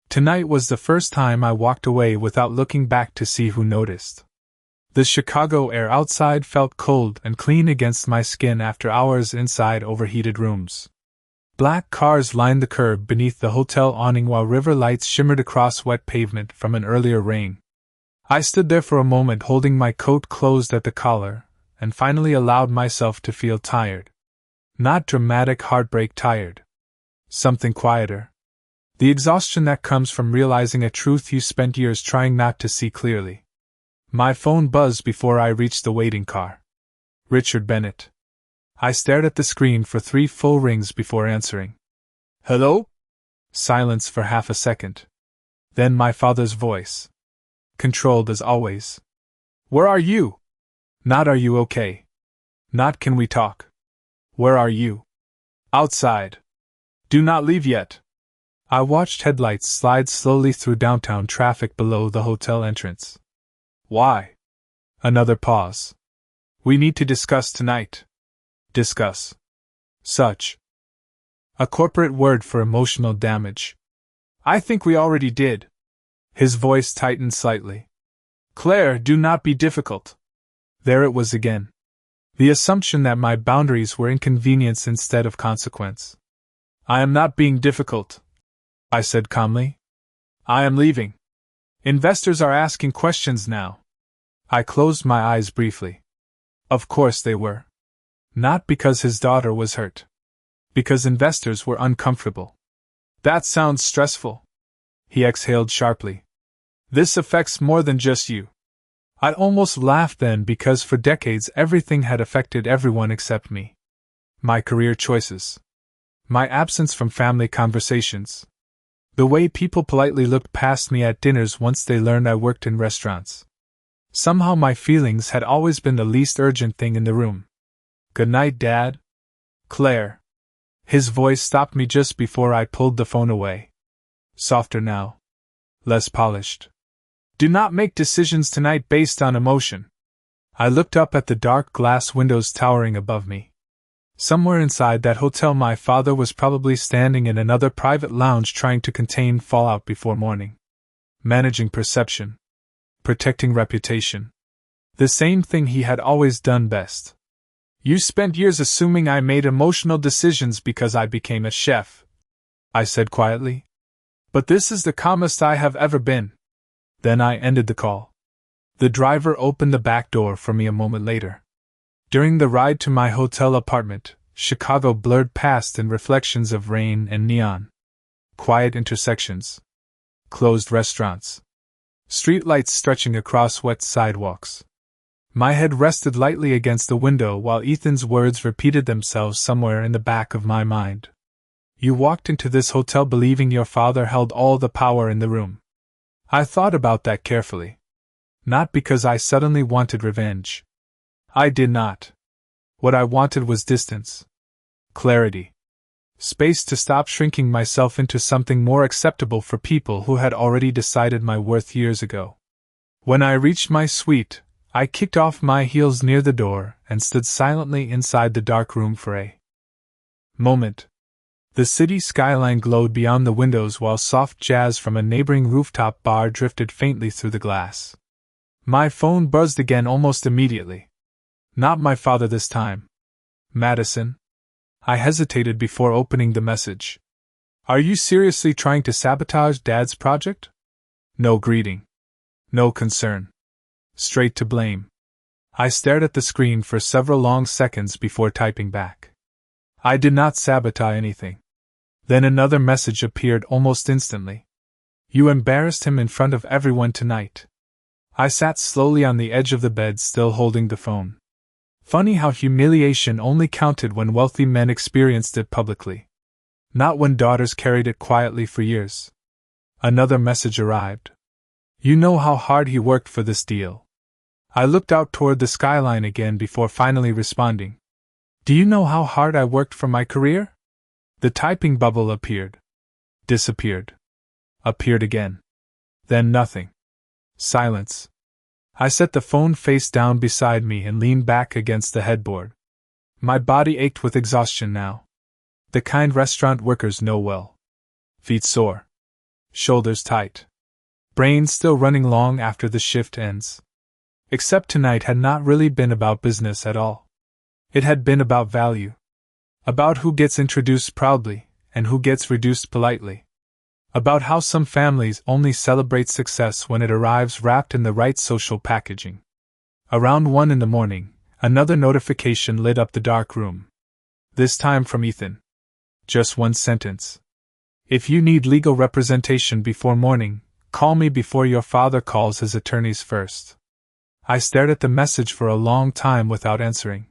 Tonight was the first time I walked away without looking back to see who noticed. The Chicago air outside felt cold and clean against my skin after hours inside overheated rooms. Black cars lined the curb beneath the hotel awning while river lights shimmered across wet pavement from an earlier rain. I stood there for a moment holding my coat closed at the collar, and finally allowed myself to feel tired. Not dramatic heartbreak tired. Something quieter. The exhaustion that comes from realizing a truth you spent years trying not to see clearly. My phone buzzed before I reached the waiting car. Richard Bennett. I stared at the screen for 3 full rings before answering. Hello? Silence for half a second. Then my father's voice. Controlled as always. Where are you? Not are you okay? Not can we talk? Where are you? Outside. Do not leave yet. I watched headlights slide slowly through downtown traffic below the hotel entrance. Why? Another pause. We need to discuss tonight. Discuss. Such. A corporate word for emotional damage. I think we already did. His voice tightened slightly. Claire, do not be difficult. There it was again. The assumption that my boundaries were inconvenience instead of consequence. I am not being difficult, I said calmly. I am leaving. Investors are asking questions now. I closed my eyes briefly. Of course they were. Not because his daughter was hurt. Because investors were uncomfortable. That sounds stressful. He exhaled sharply. This affects more than just you. I almost laughed then because for decades everything had affected everyone except me. My career choices. My absence from family conversations. The way people politely looked past me at dinners once they learned I worked in restaurants. Somehow my feelings had always been the least urgent thing in the room. Good night, Dad. Claire. His voice stopped me just before I pulled the phone away. Softer now. Less polished. Do not make decisions tonight based on emotion. I looked up at the dark glass windows towering above me. Somewhere inside that hotel my father was probably standing in another private lounge trying to contain fallout before morning. Managing perception. Protecting reputation. The same thing he had always done best. You spent years assuming I made emotional decisions because I became a chef, I said quietly. But this is the calmest I have ever been. Then I ended the call. The driver opened the back door for me a moment later. During the ride to my hotel apartment, Chicago blurred past in reflections of rain and neon. Quiet intersections. Closed restaurants. Streetlights stretching across wet sidewalks. My head rested lightly against the window while Ethan's words repeated themselves somewhere in the back of my mind. You walked into this hotel believing your father held all the power in the room. I thought about that carefully. Not because I suddenly wanted revenge. I did not. What I wanted was distance. Clarity. Space to stop shrinking myself into something more acceptable for people who had already decided my worth years ago. When I reached my suite, I kicked off my heels near the door and stood silently inside the dark room for a moment. The city skyline glowed beyond the windows while soft jazz from a neighboring rooftop bar drifted faintly through the glass. My phone buzzed again almost immediately. Not my father this time. Madison. I hesitated before opening the message. Are you seriously trying to sabotage Dad's project? No greeting. No concern. Straight to blame. I stared at the screen for several long seconds before typing back. I did not sabotage anything. Then another message appeared almost instantly. You embarrassed him in front of everyone tonight. I sat slowly on the edge of the bed, still holding the phone. Funny how humiliation only counted when wealthy men experienced it publicly. Not when daughters carried it quietly for years. Another message arrived. You know how hard he worked for this deal. I looked out toward the skyline again before finally responding. Do you know how hard I worked for my career? The typing bubble appeared. Disappeared. Appeared again. Then nothing. Silence. I set the phone face down beside me and leaned back against the headboard. My body ached with exhaustion now. The kind restaurant workers know well. Feet sore. Shoulders tight. Brain still running long after the shift ends. Except tonight had not really been about business at all. It had been about value. About who gets introduced proudly, and who gets reduced politely. About how some families only celebrate success when it arrives wrapped in the right social packaging. Around 1 a.m, another notification lit up the dark room. This time from Ethan. Just one sentence. If you need legal representation before morning, call me before your father calls his attorneys first. I stared at the message for a long time without answering.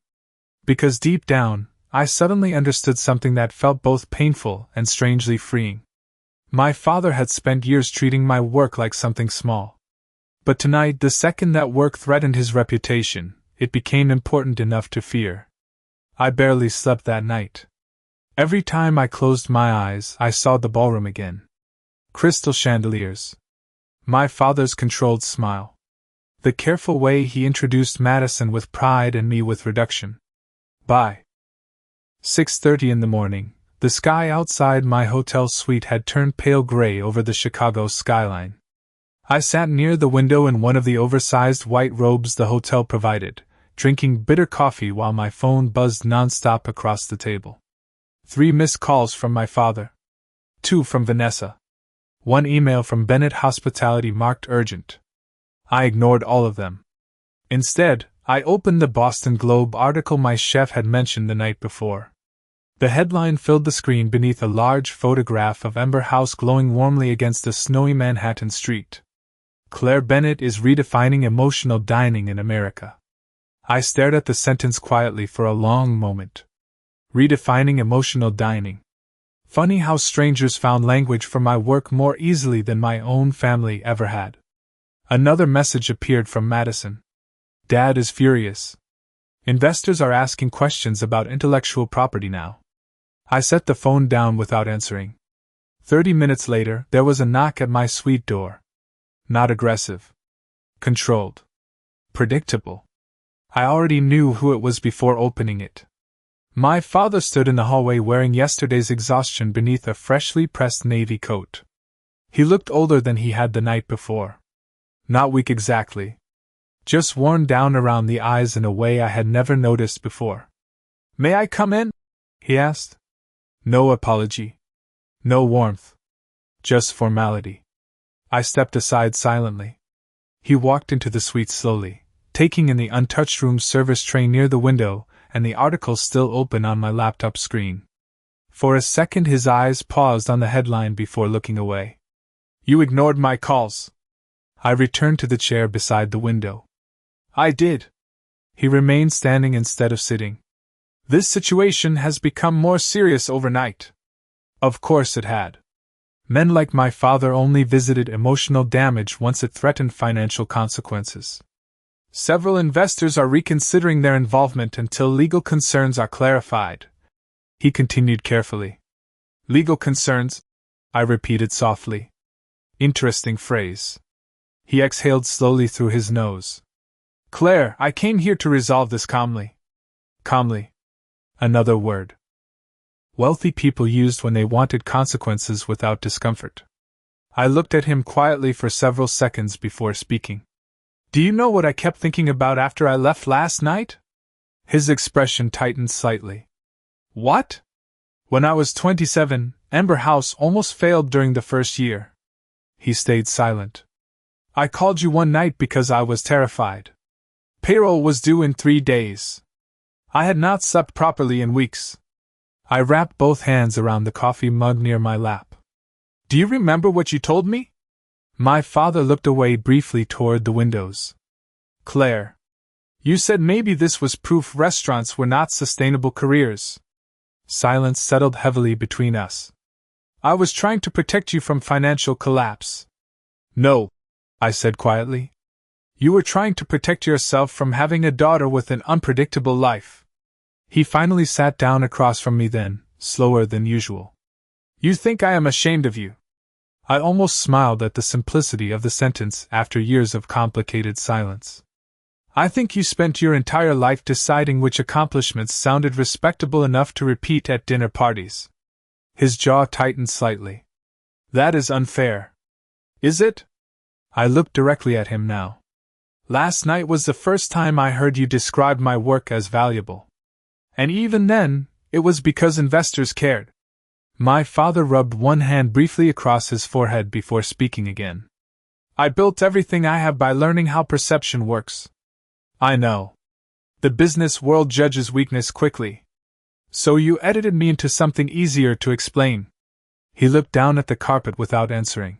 Because deep down, I suddenly understood something that felt both painful and strangely freeing. My father had spent years treating my work like something small. But tonight, the second that work threatened his reputation, it became important enough to fear. I barely slept that night. Every time I closed my eyes, I saw the ballroom again. Crystal chandeliers. My father's controlled smile. The careful way he introduced Madison with pride and me with reduction. By 6:30 in the morning, the sky outside my hotel suite had turned pale gray over the Chicago skyline. I sat near the window in one of the oversized white robes the hotel provided, drinking bitter coffee while my phone buzzed nonstop across the table. 3 missed calls from my father. 2 from Vanessa. 1 email from Bennett Hospitality marked urgent. I ignored all of them. Instead, I opened the Boston Globe article my chef had mentioned the night before. The headline filled the screen beneath a large photograph of Ember House glowing warmly against a snowy Manhattan street. Claire Bennett is redefining emotional dining in America. I stared at the sentence quietly for a long moment. Redefining emotional dining. Funny how strangers found language for my work more easily than my own family ever had. Another message appeared from Madison. Dad is furious. Investors are asking questions about intellectual property now. I set the phone down without answering. 30 minutes later, there was a knock at my suite door. Not aggressive. Controlled. Predictable. I already knew who it was before opening it. My father stood in the hallway wearing yesterday's exhaustion beneath a freshly pressed navy coat. He looked older than he had the night before. Not weak exactly. Just worn down around the eyes in a way I had never noticed before. May I come in? He asked. No apology. No warmth. Just formality. I stepped aside silently. He walked into the suite slowly, taking in the untouched room service tray near the window and the article still open on my laptop screen. For a second his eyes paused on the headline before looking away. You ignored my calls. I returned to the chair beside the window. I did. He remained standing instead of sitting. This situation has become more serious overnight. Of course it had. Men like my father only visited emotional damage once it threatened financial consequences. Several investors are reconsidering their involvement until legal concerns are clarified. He continued carefully. Legal concerns? I repeated softly. Interesting phrase. He exhaled slowly through his nose. Claire, I came here to resolve this calmly. Calmly. Another word. Wealthy people used when they wanted consequences without discomfort. I looked at him quietly for several seconds before speaking. Do you know what I kept thinking about after I left last night? His expression tightened slightly. What? When I was 27, Ember House almost failed during the first year. He stayed silent. I called you one night because I was terrified. Payroll was due in 3 days. I had not slept properly in weeks. I wrapped both hands around the coffee mug near my lap. Do you remember what you told me? My father looked away briefly toward the windows. Claire, you said maybe this was proof restaurants were not sustainable careers. Silence settled heavily between us. I was trying to protect you from financial collapse. No, I said quietly. You were trying to protect yourself from having a daughter with an unpredictable life. He finally sat down across from me then, slower than usual. You think I am ashamed of you? I almost smiled at the simplicity of the sentence after years of complicated silence. I think you spent your entire life deciding which accomplishments sounded respectable enough to repeat at dinner parties. His jaw tightened slightly. That is unfair. Is it? I looked directly at him now. Last night was the first time I heard you describe my work as valuable. And even then, it was because investors cared. My father rubbed one hand briefly across his forehead before speaking again. I built everything I have by learning how perception works. I know. The business world judges weakness quickly. So you edited me into something easier to explain. He looked down at the carpet without answering.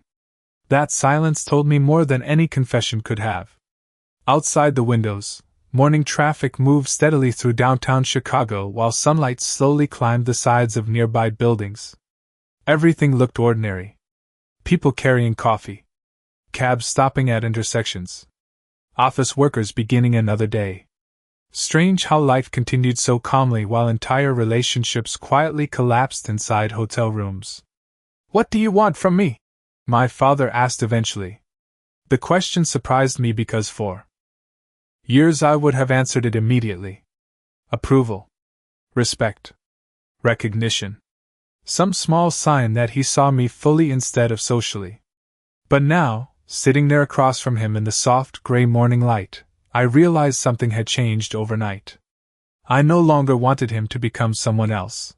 That silence told me more than any confession could have. Outside the windows, morning traffic moved steadily through downtown Chicago while sunlight slowly climbed the sides of nearby buildings. Everything looked ordinary. People carrying coffee. Cabs stopping at intersections. Office workers beginning another day. Strange how life continued so calmly while entire relationships quietly collapsed inside hotel rooms. What do you want from me? My father asked eventually. The question surprised me because for years I would have answered it immediately. Approval. Respect. Recognition. Some small sign that he saw me fully instead of socially. But now, sitting there across from him in the soft gray morning light, I realized something had changed overnight. I no longer wanted him to become someone else.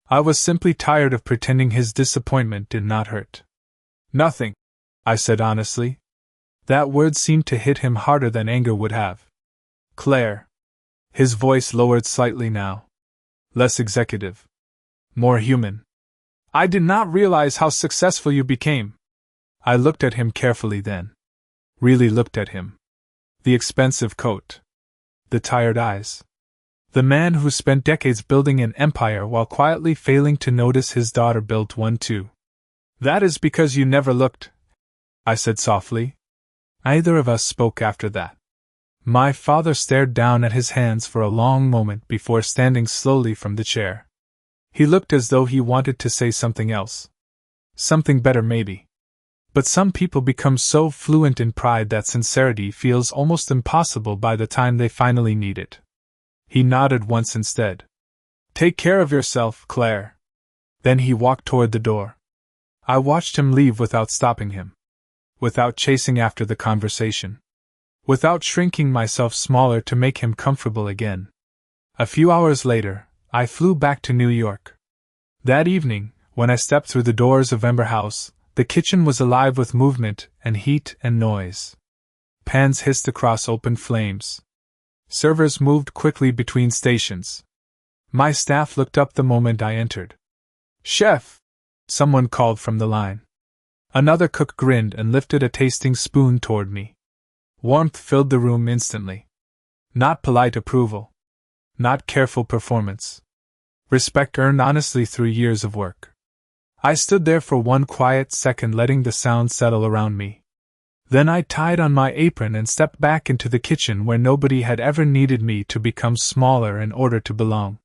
I was simply tired of pretending his disappointment did not hurt. Nothing, I said honestly. That word seemed to hit him harder than anger would have. Claire. His voice lowered slightly now. Less executive. More human. I did not realize how successful you became. I looked at him carefully then. Really looked at him. The expensive coat. The tired eyes. The man who spent decades building an empire while quietly failing to notice his daughter built one too. That is because you never looked, I said softly. Neither of us spoke after that. My father stared down at his hands for a long moment before standing slowly from the chair. He looked as though he wanted to say something else. Something better maybe. But some people become so fluent in pride that sincerity feels almost impossible by the time they finally need it. He nodded once instead. Take care of yourself, Claire. Then he walked toward the door. I watched him leave without stopping him. Without chasing after the conversation. Without shrinking myself smaller to make him comfortable again. A few hours later, I flew back to New York. That evening, when I stepped through the doors of Ember House, the kitchen was alive with movement and heat and noise. Pans hissed across open flames. Servers moved quickly between stations. My staff looked up the moment I entered. Chef! Someone called from the line. Another cook grinned and lifted a tasting spoon toward me. Warmth filled the room instantly. Not polite approval. Not careful performance. Respect earned honestly through years of work. I stood there for one quiet second letting the sound settle around me. Then I tied on my apron and stepped back into the kitchen where nobody had ever needed me to become smaller in order to belong.